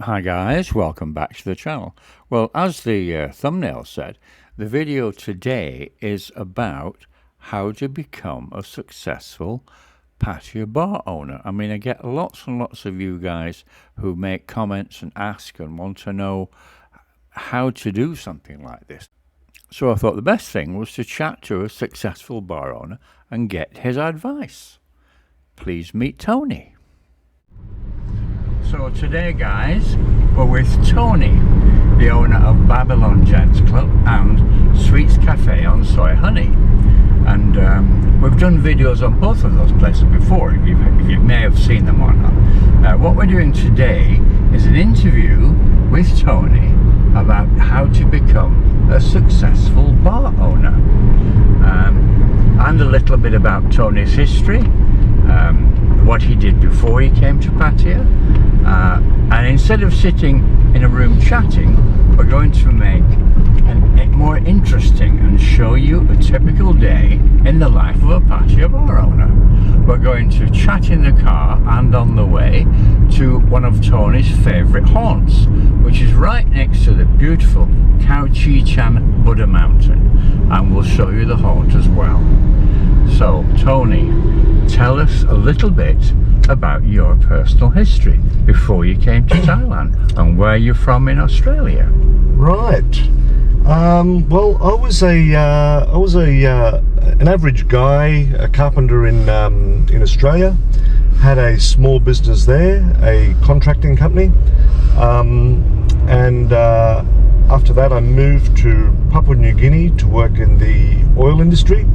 Hi guys, welcome back to the channel. Well, as the thumbnail said, the video today is about how to become a successful patio bar owner. I mean, I get lots and lots of you guys who make comments and ask and want to know how to do something like this. So I thought the best thing was to chat to a successful bar owner and get his advice. Please meet Tony. So today, guys, we're with Tony, the owner of Babylon Gents Club and Sweets Cafe on Soy Honey. And we've done videos on both of those places before, if you may have seen them or not. What we're doing today is an interview with Tony about how to become a successful bar owner. And a little bit about Tony's history, what he did before he came to Pattaya. And instead of sitting in a room chatting, we're going to make it more interesting and show you a typical day in the life of a patio bar owner. We're going to chat in the car and on the way to one of Tony's favourite haunts, which is right next to the beautiful Chee Buddha Mountain, and we'll show you the haunt as well. So Tony, tell us a little bit about your personal history before you came to Thailand and where you're from in Australia. Right. Well, I was an average guy, a carpenter in Australia. Had a small business there, a contracting company, and after that I moved to Papua New Guinea to work in the oil industry.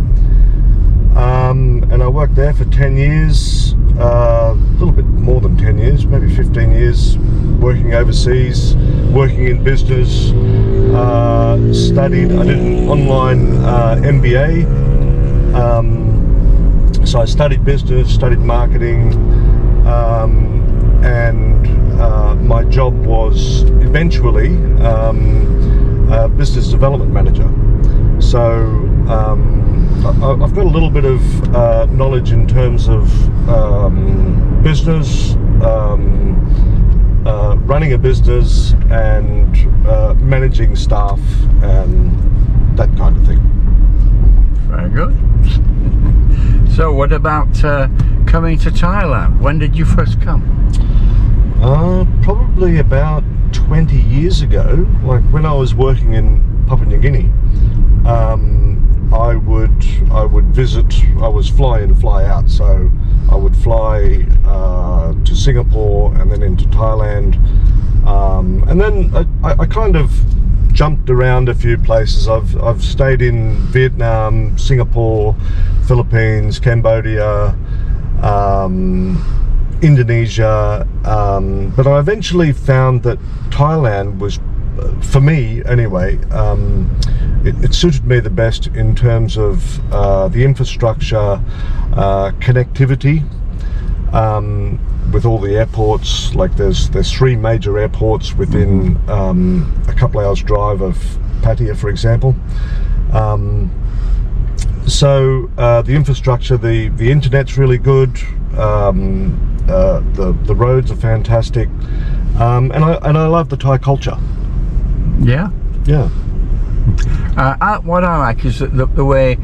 And I worked there for 10 years, a little bit more than 10 years, maybe 15 years, working overseas, working in business, studied, I did an online MBA, so I studied business, studied marketing, and my job was eventually a business development manager. So I've got a little bit of knowledge in terms of business, running a business, and managing staff and that kind of thing. Very good. So what about coming to Thailand? When did you first come? Probably about 20 years ago, like when I was working in Papua New Guinea. I would visit. I was fly in, fly out, so I would fly to Singapore and then into Thailand, and then I kind of jumped around a few places. I've stayed in Vietnam, Singapore, Philippines, Cambodia, Indonesia, but I eventually found that Thailand was, for me anyway, it suited me the best in terms of the infrastructure, connectivity, with all the airports. Like there's 3 major airports within a couple hours drive of Pattaya, for example. So the infrastructure, the internet's really good, the roads are fantastic, and I love the Thai culture. Yeah? Yeah. What I like is the way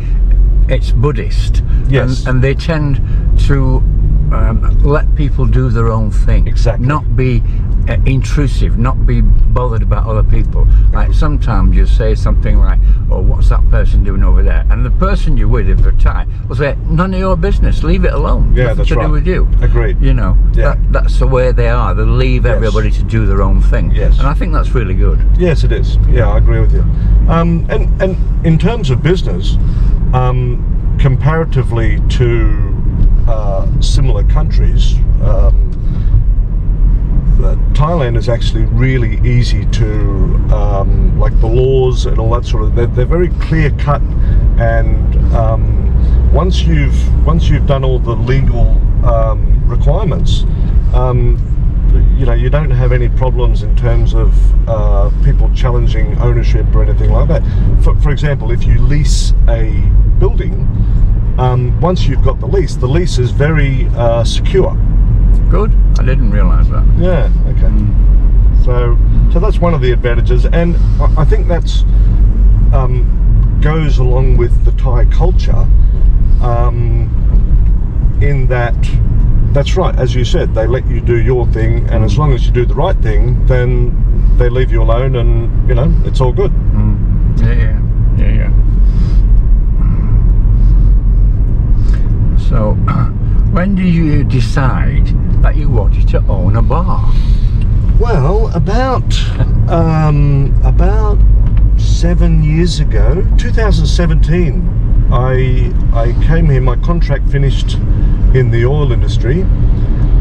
it's Buddhist. Yes. And they tend to let people do their own thing. Exactly. Not be intrusive, not be bothered about other people. Like sometimes you say something like, oh, what's that person doing over there? And the person you're with, if they're Thai, will say, none of your business, leave it alone. Yeah, Nothing that's to right. do with you. Agreed. You know, Yeah. that's the way they are. They leave everybody to do their own thing. Yes. And I think that's really good. Yes, it is. Yeah, I agree with you. And in terms of business, comparatively to similar countries, Thailand is actually really easy to, like the laws and all that sort of, they're very clear cut, and once you've done all the legal requirements, you know, you don't have any problems in terms of people challenging ownership or anything like that. For example, if you lease a building, once you've got the lease is very secure. Good. I didn't realise that. Yeah. Okay. that's one of the advantages, and I think that's goes along with the Thai culture, in that's right, as you said, they let you do your thing, and as long as you do the right thing, then they leave you alone, and it's all good. Yeah. So, when did you decide that you wanted to own a bar? Well, about 7 years ago, 2017, I came here. My contract finished in the oil industry,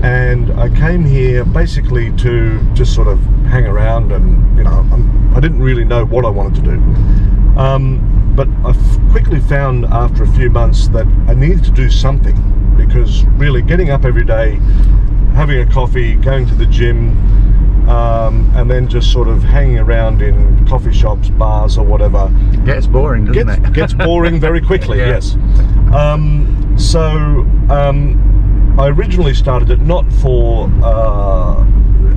and I came here basically to just sort of hang around, and I didn't really know what I wanted to do. But I quickly found after a few months that I needed to do something, because really getting up every day, having a coffee, going to the gym, and then just sort of hanging around in coffee shops, bars or whatever, Gets boring, doesn't it? Gets boring very quickly. Yeah. Yes. So I originally started it not for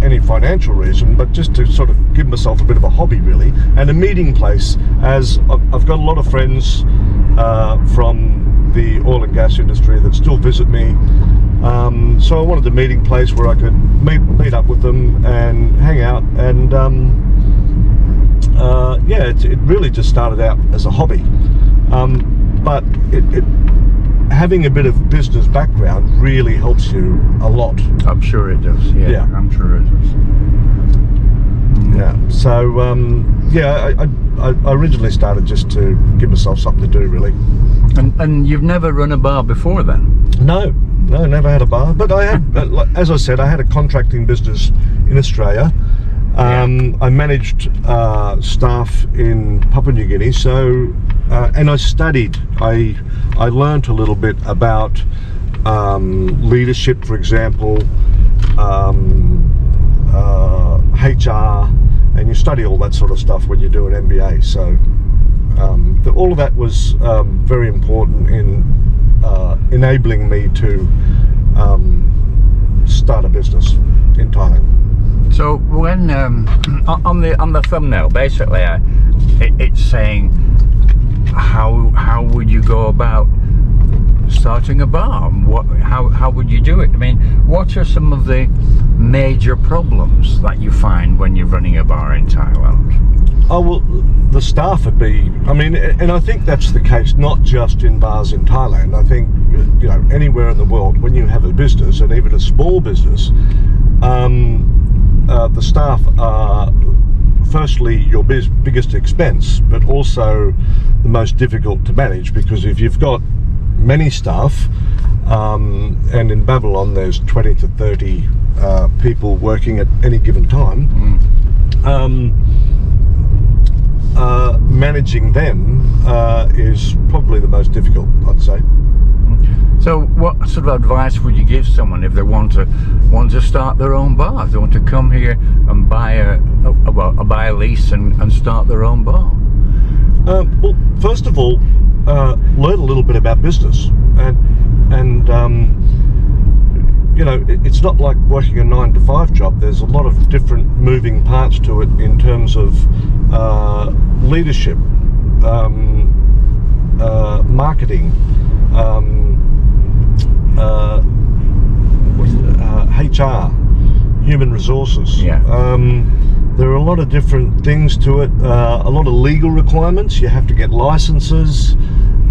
any financial reason, but just to sort of give myself a bit of a hobby, really, and a meeting place, as I've got a lot of friends from the oil and gas industry that still visit me. So I wanted a meeting place where I could meet up with them and hang out, and it really just started out as a hobby, but it having a bit of business background really helps you a lot. I'm sure it does. Yeah. I'm sure it does. Yeah. So I originally started just to give myself something to do, really. And you've never run a bar before then? No, never had a bar. But I had, as I said, I had a contracting business in Australia. I managed staff in Papua New Guinea. So, and I studied. I learnt a little bit about leadership, for example, HR, and you study all that sort of stuff when you do an MBA. So all of that was very important in enabling me to start a business in Thailand. So when on the thumbnail, basically, it's saying how would you go about starting a bar? How would you do it? I mean, what are some of the major problems that you find when you're running a bar in Thailand? Oh, well, the staff would be, I mean, and I think that's the case not just in bars in Thailand. I think, anywhere in the world, when you have a business, and even a small business, the staff are firstly your biggest expense, but also the most difficult to manage, because if you've got many staff, and in Babylon there's 20 to 30 people working at any given time, managing them is probably the most difficult, I'd say. So what sort of advice would you give someone if they want to start their own bar? If they want to come here and buy a lease and start their own bar? Well, first of all, learn a little bit about business, and it's not like working a 9-to-5 job. There's a lot of different moving parts to it in terms of leadership, marketing, HR, human resources. Yeah. There are a lot of different things to it. A lot of legal requirements. You have to get licenses,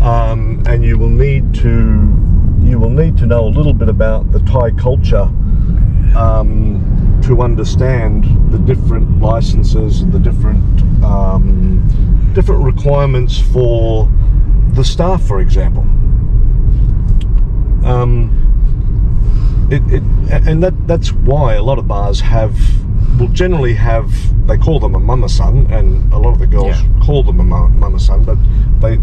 and you will need to know a little bit about the Thai culture to understand the different licenses and the different requirements for the staff, for example. That's why a lot of bars will generally have, they call them a mama-san, and a lot of the girls call them a mama-san, but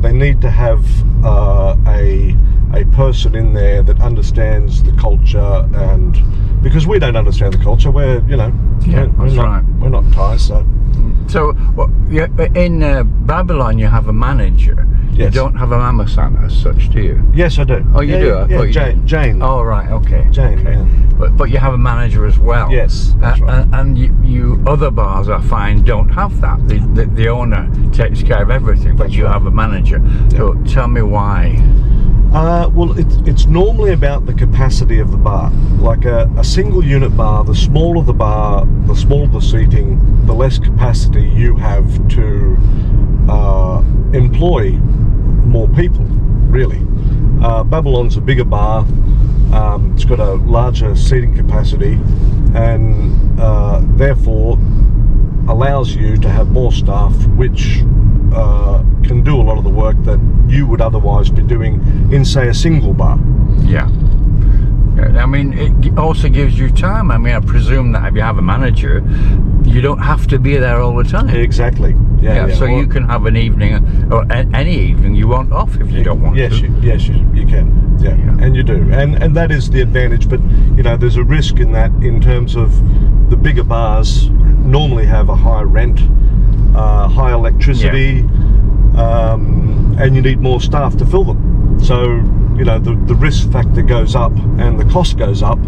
they need to have a person in there that understands the culture, and because we don't understand the culture, we're not Thai, so. So in Babylon you have a manager. Yes. You don't have a mama-san as such, do you? Yes, I do. Oh, you do? I thought Jane. Oh, right, okay. Jane, okay. yeah. But you have a manager as well. Yes, that's right. And you Other bars I find don't have that. The owner takes care of everything, but That's you right. have a manager. So tell me why. Well, it's normally about the capacity of the bar. Like a single unit bar, the smaller the bar, the smaller the seating, the less capacity you have to employ more people, really. Babylon's a bigger bar. It's got a larger seating capacity, and therefore allows you to have more staff, which can do a lot of the work that you would otherwise be doing in, say, a single bar. Yeah. I mean, it also gives you time. I mean, I presume that if you have a manager, you don't have to be there all the time. Exactly. Yeah. So Well, you can have an evening, or any evening you want off if you don't want yes, to. Yes, you can. Yeah, and you do, and that is the advantage. But you know, there's a risk in that, in terms of the bigger bars normally have a higher rent, high electricity, and you need more staff to fill them. So you know, the risk factor goes up and the cost goes up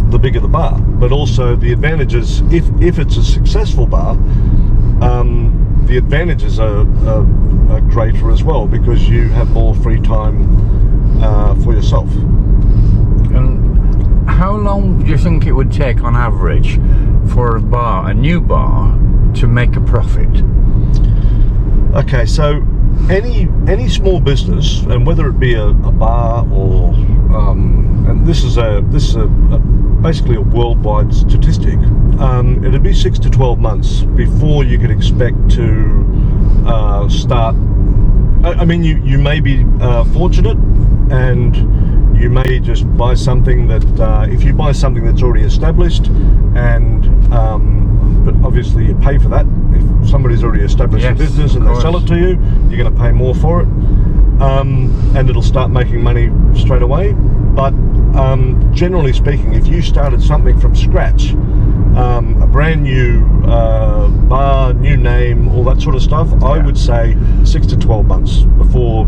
the bigger the bar. But also the advantages, if it's a successful bar, the advantages are greater as well, because you have more free time for yourself. And how long do you think it would take on average for a new bar, to make a profit? Okay, so any small business, and whether it be a bar or and this is basically a worldwide statistic, it'd be 6 to 12 months before you could expect to start. I mean, you may be fortunate, and you may just buy something that if you buy something that's already established, and but obviously you pay for that. If somebody's already established a business and they sell it to you, you're going to pay more for it, and it'll start making money straight away. But generally speaking, if you started something from scratch, a brand new bar, new name, all that sort of stuff, I would say 6 to 12 months before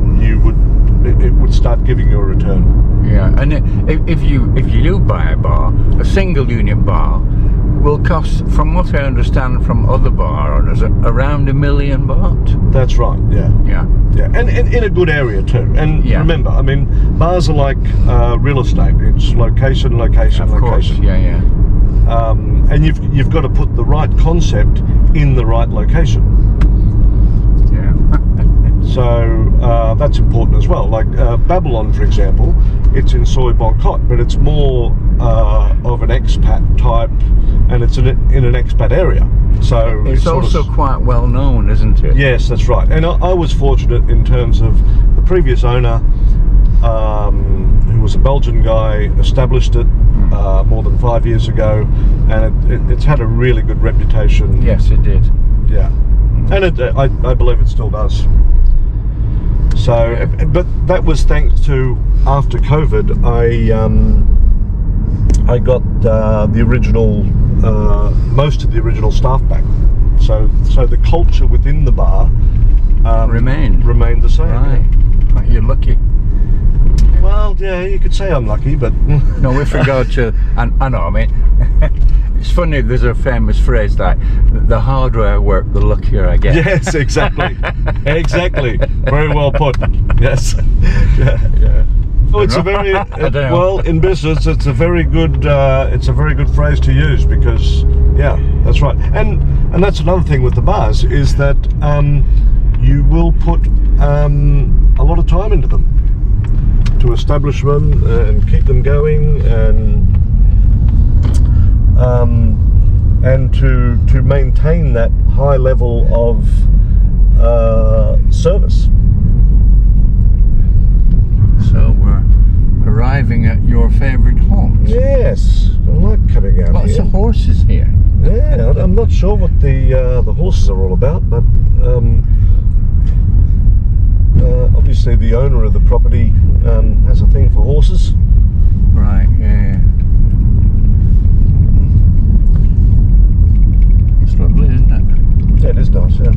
it would start giving you a return. Yeah, and if you do buy a bar, a single unit bar will cost, from what I understand from other bar owners, around $1 million baht. That's right. Yeah, and in a good area too. And remember, I mean, bars are like real estate. It's location, location, of location. Course. Yeah. And you've got to put the right concept in the right location. Yeah. So that's important as well. Like Babylon, for example, it's in Soi Bangkok, but it's more of an expat type, and it's in an expat area. So it's also quite well known, isn't it? Yes, that's right. And I was fortunate in terms of the previous owner, who was a Belgian guy, established it more than 5 years ago, and it's had a really good reputation. Yes, it did. Yeah, and I believe it still does. So, but that was thanks to, after COVID, I got the original, most of the original staff back. So the culture within the bar remained the same. Right, you're lucky. Well, yeah, you could say I'm lucky, but no, with regard to, I know, I mean, it's funny, there's a famous phrase like, the harder I work, the luckier I get. Yes, exactly. Exactly. Very well put. Yes. Yeah. Oh, it's a very well, in business, it's a very good phrase to use, because that's right. And that's another thing with the bars, is that you will put a lot of time into them to establish them and keep them going, and to maintain that high level of service. So we're arriving at your favourite haunt. Yes, I like coming out Lots here. of horses here. Yeah, I'm not sure what the horses are all about, but obviously the owner of the property has a thing for horses. Right, yeah. It's lovely, isn't it? Yeah, it is nice, yeah.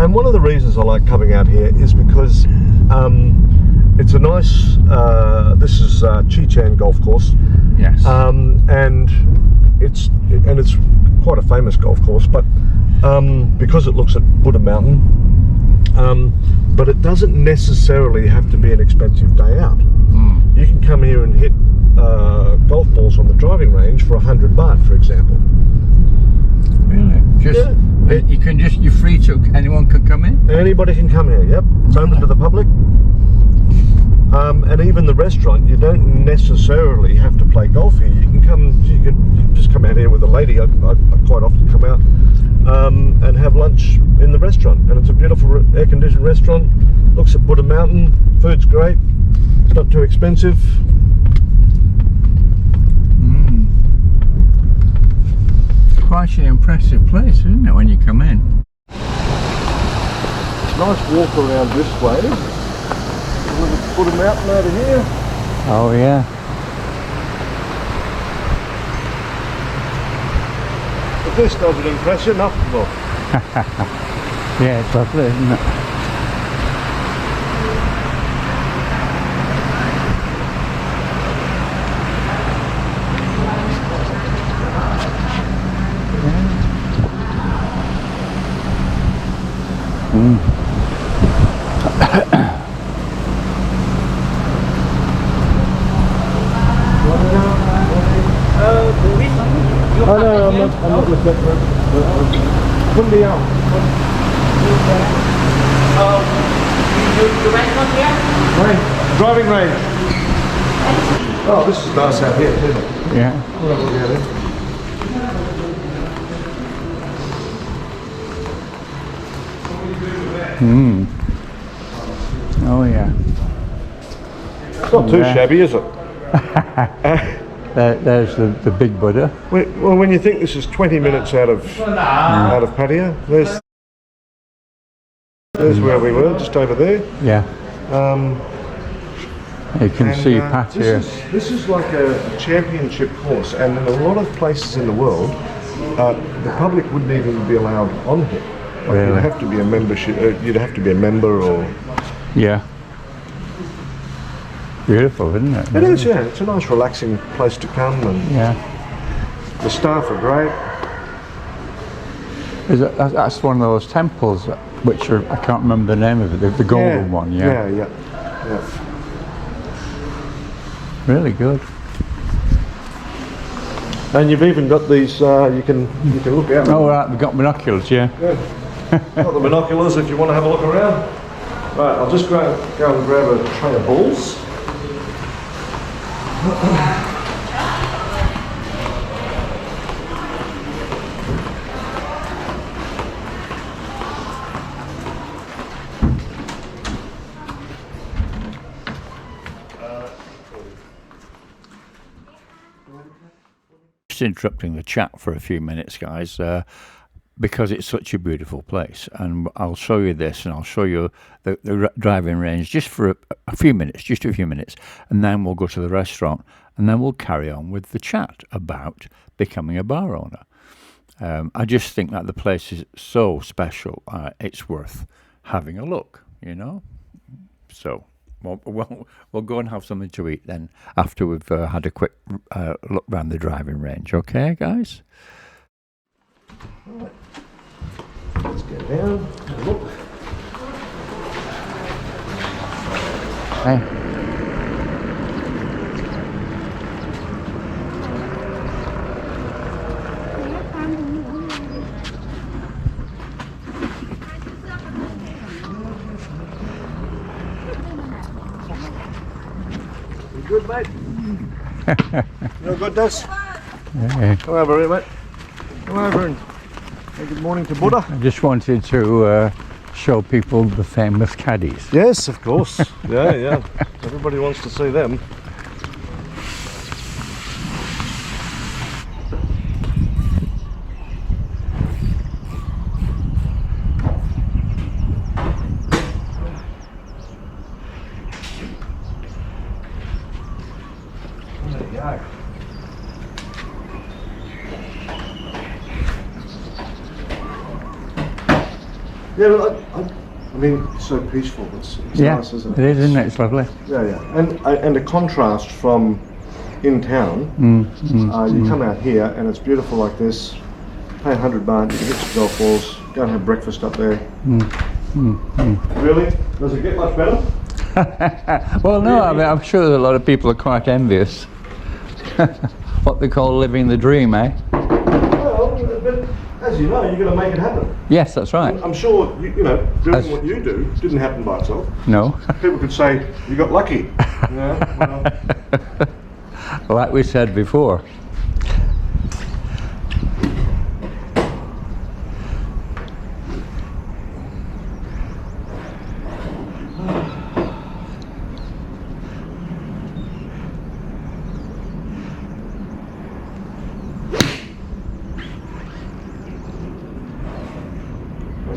And one of the reasons I like coming out here is because it's a nice, this is Chee Golf Course. Yes. And it's quite a famous golf course, but because it looks at Buddha Mountain, but it doesn't necessarily have to be an expensive day out. You can come here and hit golf balls on the driving range for 100 baht, for example. Really? You're free to, anyone can come in? Anybody can come here, yep. It's open to the public. And even the restaurant, you don't necessarily have to play golf here. You can just come out here with a lady. I quite often come out and have lunch in the restaurant. And it's a beautiful air-conditioned restaurant. Looks at Buddha Mountain. Food's great. It's not too expensive. Quite an impressive place, isn't it, when you come in? Nice walk around this way. Buddha Mountain over here. Oh yeah. If this doesn't impress you, nothing will. Yeah, it's lovely, isn't it? Oh no, I'm not with that. Wouldn't be out. You restaurant here? Range. Driving range. Oh, this is nice out here, isn't it? Yeah. We'll have a look at it. Oh yeah. It's not too shabby, is it? There's the big Buddha. Well, when you think this is 20 minutes out of Pattaya, there's where we were, just over there. Yeah. You can see Pattaya. This is like a championship course, and in a lot of places in the world, the public wouldn't even be allowed on here. Like Really? You'd have to be a membership. You'd have to be a member, or Yeah. Beautiful, isn't it? it is. Yeah, it's a nice, relaxing place to come, and Yeah. the staff are great. That's one of those temples, which are, I can't remember the name of it, the golden one, yeah. Yeah. Really good. And you've even got these. You can look out. Oh, right, we've got binoculars, yeah. Yeah. Got the binoculars if you want to have a look around. Right, I'll just go and grab a tray of balls. Just interrupting the chat for a few minutes, guys, because it's such a beautiful place, and I'll show you this, and I'll show you the driving range just for a few minutes, and then we'll go to the restaurant, and then we'll carry on with the chat about becoming a bar owner. I just think that the place is so special, it's worth having a look, you know. So we'll go and have something to eat then after we've had a quick look around the driving range. Okay, guys? Right. Let's get down and look. Hey. You good, mate? You all good, Des? Yeah. Come over here, mate. Come over and say good morning to Buddha. I just wanted to show people the famous caddies. Yes, of course. Yeah. Everybody wants to see them. There you go. Yeah, well, I mean, it's so peaceful. It's Yeah, nice, isn't it is, isn't it? It's lovely. Yeah. And a contrast from in town, you come out here and it's beautiful like this. Pay 100 baht, you can hit some golf balls, go and have breakfast up there. Really? Does it get much better? Well, no, I mean, I'm sure that a lot of people are quite envious. What they call living the dream, eh? Well, but as you know, you've got to make it happen. Yes, that's right. I'm sure, you know, doing what you do didn't happen by itself. No. People could say, you got lucky. Well, Like we said before.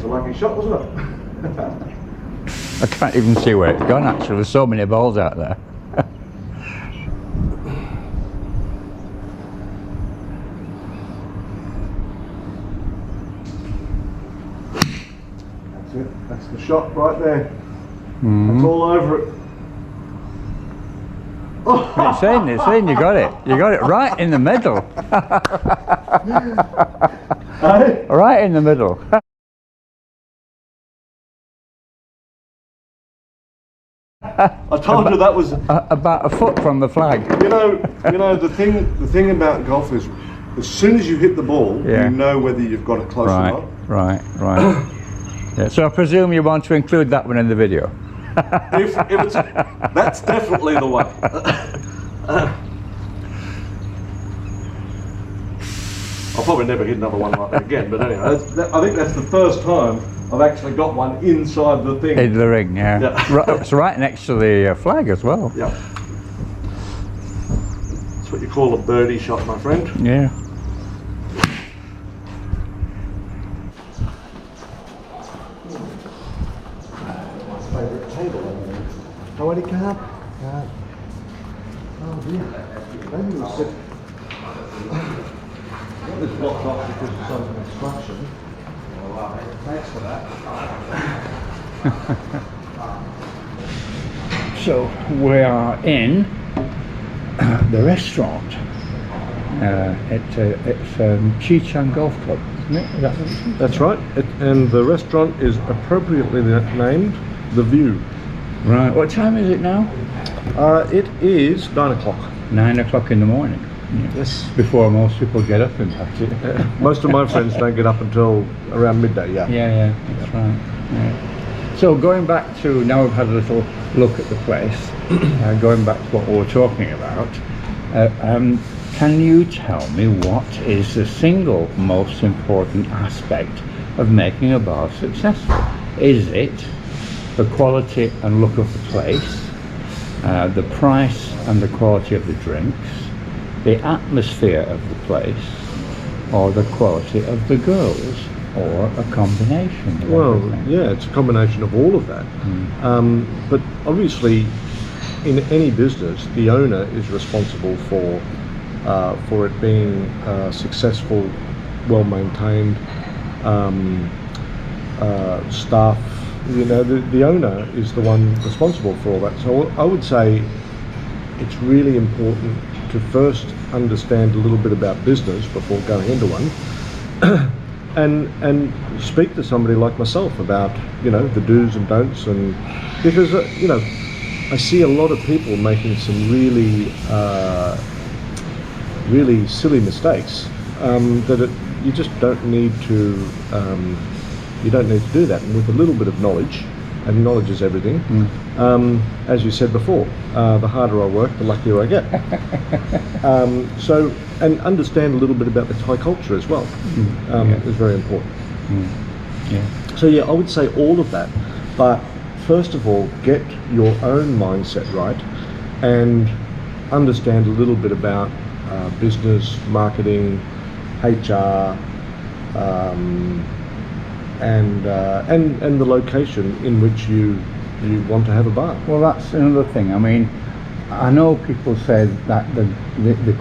that's a lucky shot, wasn't it? I can't even see where it's gone actually, there's so many balls out there. That's it. That's the shot right there. That's all over it. It's in, you got it. You got it right in the middle. Hey? Right in the middle. I told you that was. About a foot from the flag. You know the thing about golf is, as soon as you hit the ball, Yeah. you know whether you've got it close or not. Right. Yeah, so I presume you want to include that one in the video. If it's, that's definitely the one. I'll probably never hit another one like that again, but anyway, I think that's the first time I've actually got one inside the thing. In the ring, yeah. It's right next to the flag as well. Yeah. That's what you call a birdie shot, my friend. Yeah. Favourite table. How many card? Oh dear. Maybe we'll sit. Got this blocked off because it's under construction. Thanks for that. So we are in the restaurant. It's Chee Golf Club, isn't it? Is that what it is? That's right. And the restaurant is appropriately named The View. Right. What time is it now? It is 9 o'clock. 9 o'clock in the morning. Yes. Before most people get up in Pattaya. Most of my friends don't get up until around midday, yeah. Yeah, that's right. Yeah. So going back to, now we've had a little look at the place, going back to what we were talking about, can you tell me what is the single most important aspect of making a bar successful? Is it the quality and look of the place, the price and the quality of the drinks, the atmosphere of the place, or the quality of the girls, or a combination of everything? Yeah, it's a combination of all of that. But obviously, in any business, the owner is responsible for it being successful, well maintained, staff. You know, the owner is the one responsible for all that. So I would say it's really important to first understand a little bit about business before going into one, and speak to somebody like myself about, you know, the do's and don'ts, and because you know, I see a lot of people making some really silly mistakes that you just don't need to. You don't need to do that, and with a little bit of knowledge, and knowledge is everything. As you said before, the harder I work, the luckier I get. So, and understand a little bit about the Thai culture as well is very important. So yeah, I would say all of that, but first of all, get your own mindset right, and understand a little bit about business, marketing, HR, and the location in which you want to have a bar. Well, that's another thing. I mean, I know people say that the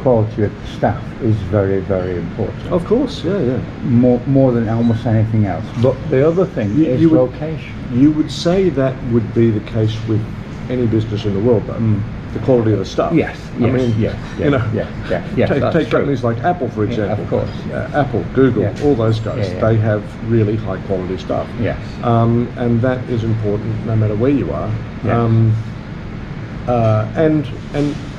quality of the staff is very, very important. Of course, yeah. More than almost anything else. But the other thing is location. You would say that would be the case with any business in the world, though. the quality of the stuff. Yes, I mean, yes, you know, yes, take that's true. companies like Apple, for example. Of course. Apple, Google, Yeah. all those guys, Yeah. they have really high quality stuff. Yes. And that is important no matter where you are. Yes. And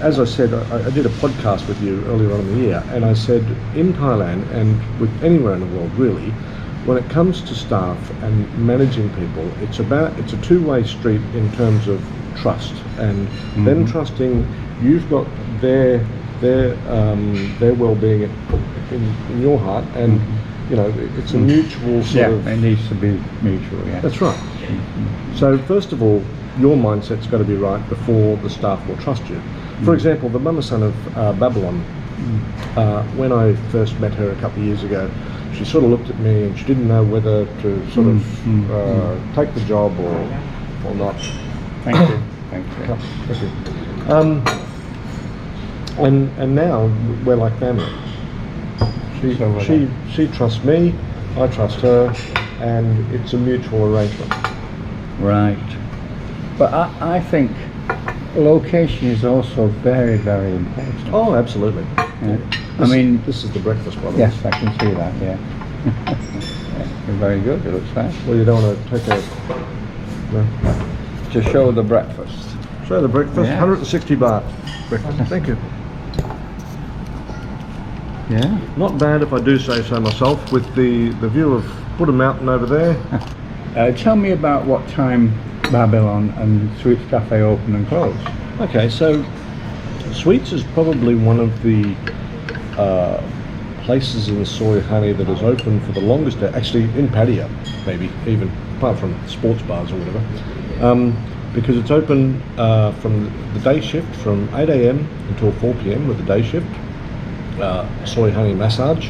as I said, I did a podcast with you earlier on in the year, and I said in Thailand and with anywhere in the world really, when it comes to staff and managing people, it's a two-way street in terms of trust, and them trusting you've got their well-being in your heart, and you know it's a mutual sort of. It needs to be mutual. Yeah. That's right. So first of all, your mindset's got to be right before the staff will trust you. For example, the mama son of Babylon, when I first met her a couple of years ago, she sort of looked at me and she didn't know whether to sort of take the job or not. Thank you. Thank you. Thank you. And now we're like family. She trusts me, I trust her, and it's a mutual arrangement. Right. But I think location is also very, very important. Oh, absolutely. Yeah. This is the breakfast, by the way. Yes, I can see that. Yeah. You're very good. It looks nice. Well, you don't want to take a. No. To show the breakfast. So the breakfast, Yeah. 160 baht. Breakfast. Thank you. Yeah. Not bad if I do say so myself, with the view of Buddha Mountain over there. Tell me about what time Babylon and Sweets Cafe open and close. Okay, so Sweets is probably one of the places in Soy Honey that is open for the longest day, actually in Pattaya, maybe even, apart from sports bars or whatever, because it's open from the day shift from 8 a.m. until 4 p.m. with the day shift, Soy Honey massage,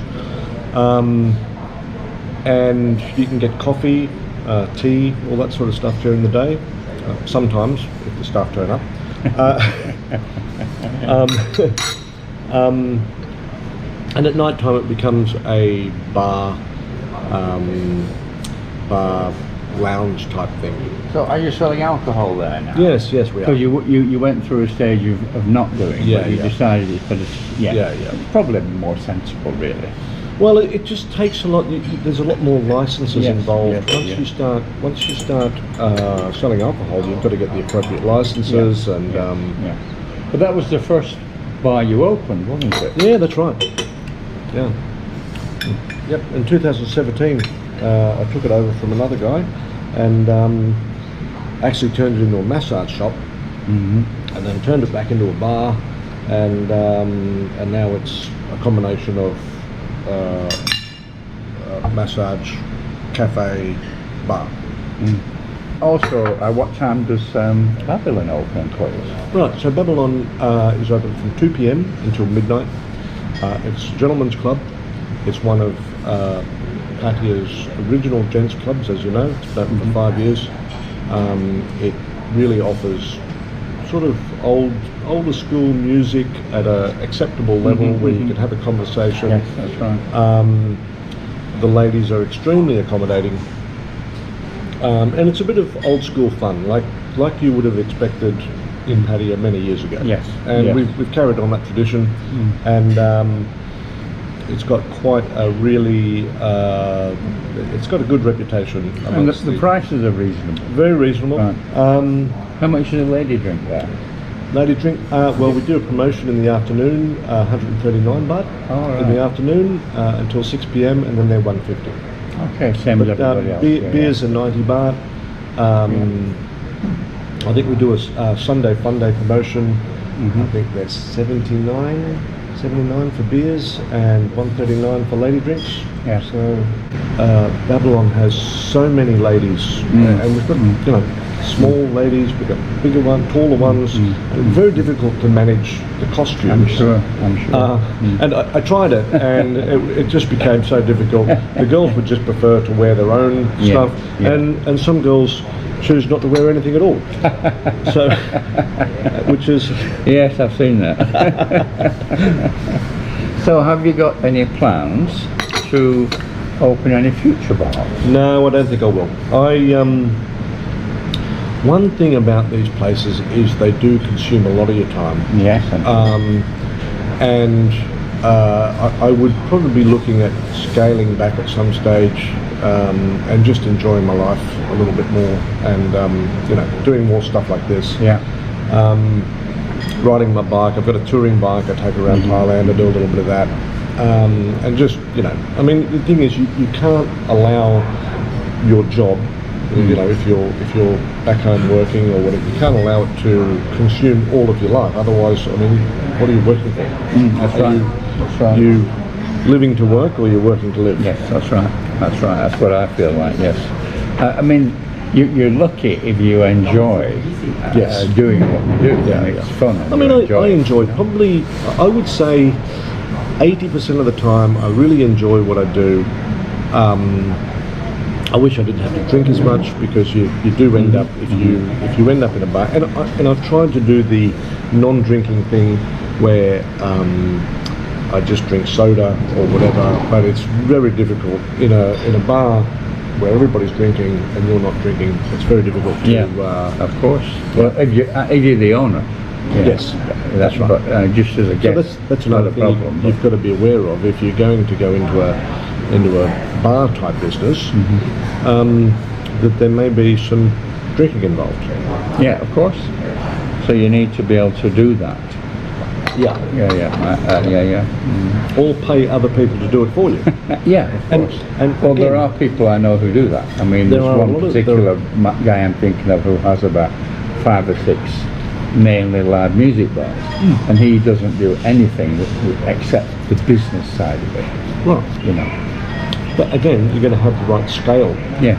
and you can get coffee, tea, all that sort of stuff during the day, sometimes if the staff turn up. And at night time it becomes a bar lounge type thing. So are you selling alcohol there now? Yes, we are. Because you went through a stage of not doing, Yeah, but you yeah. decided it's better. Yeah. It's probably more sensible, really. Well, it just takes a lot. There's a lot more licenses Yes, involved. yes, Once you start selling alcohol, you've got to get the appropriate licenses, and Yeah. But that was the first bar you opened, wasn't it? yeah, that's right. Yeah. Yep. In 2017, I took it over from another guy, and actually turned it into a massage shop, and then turned it back into a bar, and now it's a combination of massage, cafe, bar. Also, at what time does Babylon open and close? Right. So Babylon is open from 2 p.m. until midnight. It's a gentleman's club. It's one of Pattaya's original gents clubs, as you know. It's been open for 5 years. It really offers sort of older school music at an acceptable level where you can have a conversation. Yes, that's right. The ladies are extremely accommodating, and it's a bit of old school fun, like you would have expected in Pattaya many years ago. Yes, and yes. we've carried on that tradition, and it's got quite a really it's got a good reputation. And amongst the prices are reasonable. very reasonable. Right. How much is a lady drink there? Lady drink, well, we do a promotion in the afternoon, 139 baht in the afternoon until 6 p.m. and then they're 150. Okay, same as But everybody else. beers are 90 baht. I think we do a Sunday Fun Day promotion. I think that's 79 for beers and 139 for lady drinks. Yeah. So Babylon has so many ladies, and we've got small ladies, we've got bigger ones, taller ones. Very difficult to manage the costumes. I'm sure. And I tried it, and it just became so difficult. The girls would just prefer to wear their own stuff, and some girls choose not to wear anything at all. So, which is Yes, I've seen that. So, have you got any plans to open any future bars? no, I don't think I will. one thing about these places is they do consume a lot of your time. Yes. And I would probably be looking at scaling back at some stage and just enjoying my life a little bit more, and doing more stuff like this. Yeah. Riding my bike. I've got a touring bike. I take around Thailand. I do a little bit of that, and just I mean, the thing is, you can't allow your job. If you're back home working or whatever, you can't allow it to consume all of your life. Otherwise, I mean, what are you working for? That's right. That's right. You living to work, or you're working to live? Yes, that's right. That's right. That's what I feel like. Yes. I mean, you're lucky if you enjoy doing what you do. Yeah, it's fun. I mean, I enjoy probably. I would say 80% of the time, I really enjoy what I do. I wish I didn't have to drink as much, because you do end up, if you end up in a bar, and I've tried to do the non-drinking thing where I just drink soda or whatever, but it's very difficult in a bar where everybody's drinking and you're not drinking. It's very difficult to. Of course. Well, if you're the owner. Yes, that's right. But just as a guest, so that's another thing problem. you've got to be aware of if you're going to go into a bar type business, that there may be some drinking involved. Yeah, of course. So you need to be able to do that. Yeah. Or pay other people to do it for you. Yeah, of course. And well, again, there are people I know who do that. I mean, there's one particular guy I'm thinking of who has about 5 or 6 mainly live music bars, and he doesn't do anything except the business side of it. Right. But again, you're going to have the right scale, Yeah.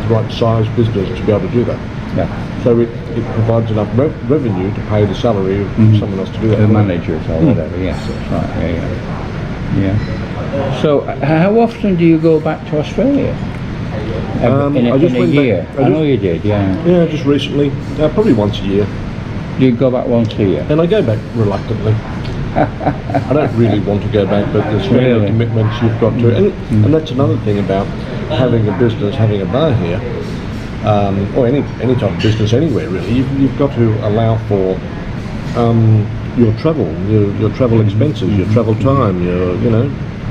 the right size business to be able to do that. Yeah. So it provides enough revenue to pay the salary of someone else to do that. The managers or whatever. Yes, that's right. Yeah. So, how often do you go back to Australia? In a year? I know you did. Yeah. Yeah, just recently. Probably once a year. You go back once a year? And I go back reluctantly. I don't really want to go back, but there's family commitments you've got to, and that's another thing about having a business, having a bar here, or any type of business anywhere really. You've got to allow for your travel expenses, your travel time,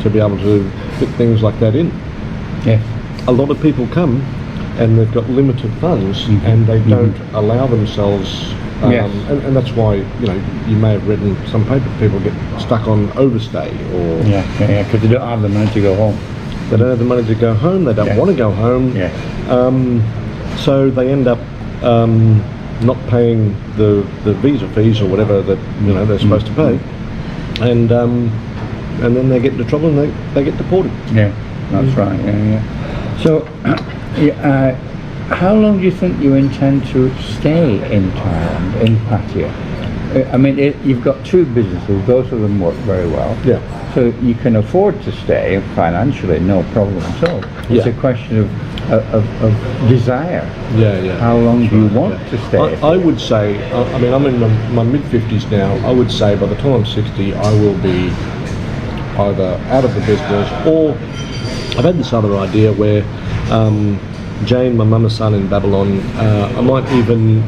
to be able to fit things like that in. Yeah. A lot of people come and they've got limited funds, and they don't allow themselves. And that's why you may have read in some paper people get stuck on overstay, or because they don't have the money to go home. They don't have the money to go home. They don't want to go home. So they end up not paying the visa fees or whatever that they're supposed to pay, and then they get into trouble and they get deported. Yeah, that's right. So, how long do you think you intend to stay in Thailand, in Pattaya? I mean, you've got 2 businesses, both of them work very well. Yeah. So you can afford to stay financially, no problem at all. It's a question of desire. How long do you want to stay? I would say, I mean, I'm in my mid-50s now. I would say by the time I'm 60, I will be either out of the business, or I've had this other idea where Jane, my mama's son in Babylon, I might even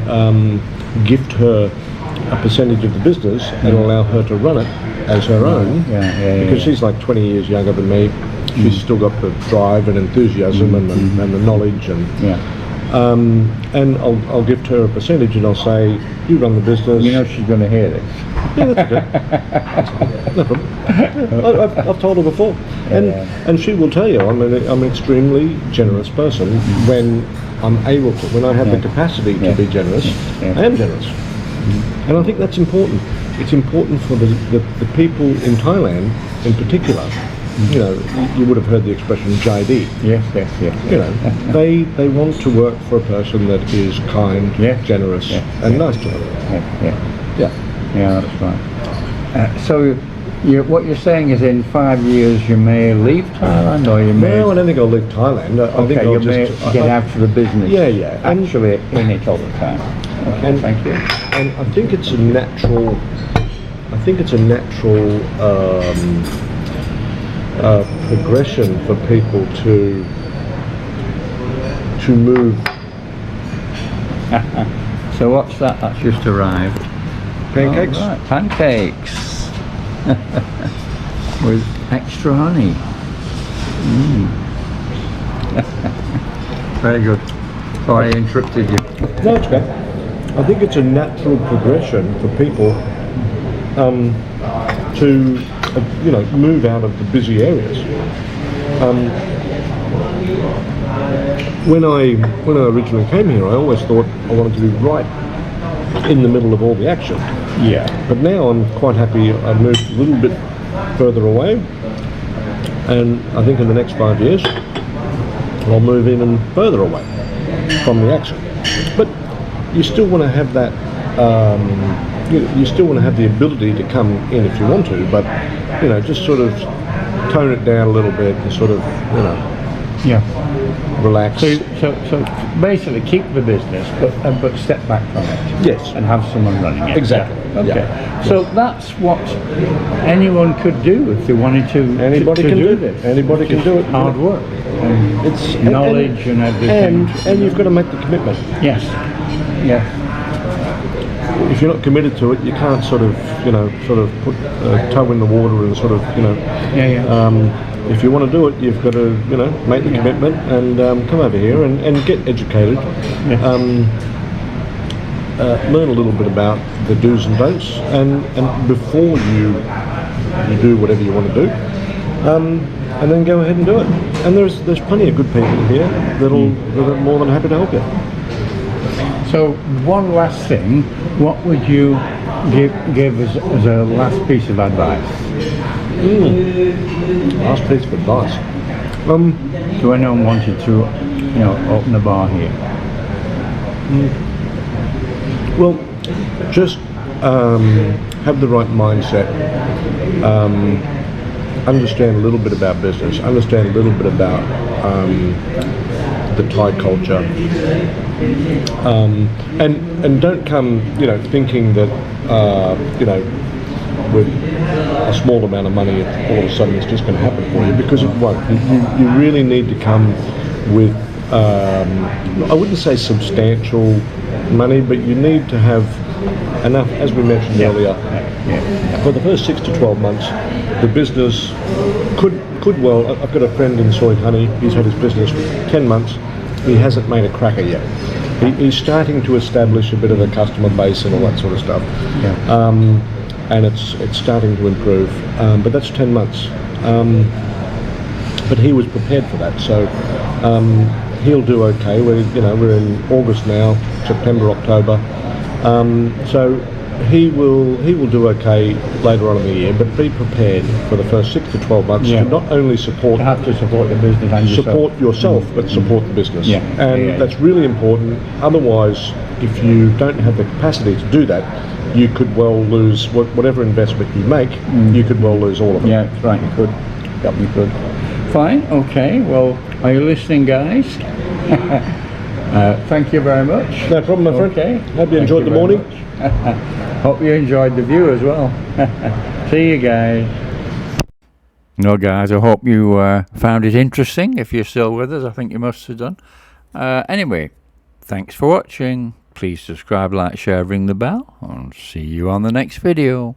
gift her a percentage of the business and allow her to run it as her own, because she's like 20 years younger than me. She's still got the drive and enthusiasm and the knowledge, and I'll gift her a percentage, and I'll say, you run the business. She's going to hear this. Yeah, that's okay. No problem. I've told her before, and she will tell you I'm an extremely generous person when I'm able to, when I have the capacity to be generous. I am generous, and I think that's important. It's important for the people in Thailand, in particular. You would have heard the expression JD. Yes. They want to work for a person that is kind, generous, and nice to them. Yeah, that's right. So, what you're saying is, in 5 years you may leave Thailand, or you may. No, I don't think I'll leave Thailand. I think I'll may get out of the business. Actually, in it all the time. Okay, thank you. And I think it's a natural. Progression for people to move So what's that? That's just arrived. Pancakes. Oh, right. Pancakes. With extra honey. Very good. Sorry I interrupted you. No, it's okay. I think it's a natural progression for people to, move out of the busy areas. When I originally came here, I always thought I wanted to be right in the middle of all the action. Yeah. But now I'm quite happy I've moved a little bit further away, and I think in the next 5 years I'll move even further away from the action. But you still want to have that, you still want to have the ability to come in if you want to, but just sort of tone it down a little bit and sort of, Yeah. relax. So basically keep the business, but step back from it. Yes. And have someone running it. Exactly. Yeah. Okay. Yeah. So that's what anyone could do if they wanted to. Anybody to can do this. Anybody can do it. Hard work. And It's knowledge and everything. And you've got to make the commitment. Yes. Yeah. If you're not committed to it, you can't sort of put a toe in the water and sort of, Yeah. if you want to do it, you've got to, make the commitment and come over here and get educated. Yeah. Learn a little bit about the do's and don'ts, and before you do whatever you want to do, and then go ahead and do it. And there's plenty of good people here that are more than happy to help you. So one last thing, what would you give as a last piece of advice? Last piece of advice. To anyone wanted to, open a bar here? Well, just have the right mindset. Understand a little bit about business. Understand a little bit about the Thai culture. And don't come, thinking that, with a small amount of money, all of a sudden it's just going to happen for you, because it won't. You really need to come with, I wouldn't say substantial money, but you need to have enough, as we mentioned earlier. For the first 6 to 12 months, the business could well. I've got a friend in soy honey. He's had his business for 10 months. He hasn't made a cracker yet. He's starting to establish a bit of a customer base and all that sort of stuff. Yeah. And it's starting to improve. But that's 10 months. But he was prepared for that, so he'll do okay. We're in August now, September, October. So he will do okay later on in the year, but be prepared for the first 6 to 12 months to not only support You have to support the business and yourself, but support the business. Yeah. And that's really important. Otherwise, if you don't have the capacity to do that, you could well lose whatever investment you make. You could well lose all of it. Yeah, that's right. You could. You could. Fine. Okay. Well, are you listening, guys? Thank you very much. No problem, my friend. Okay. Hope you enjoyed the morning. Hope you enjoyed the view as well. See you guys. No, guys, I hope you found it interesting. If you're still with us, I think you must have done. Anyway, thanks for watching. Please subscribe, like, share, ring the bell, and see you on the next video.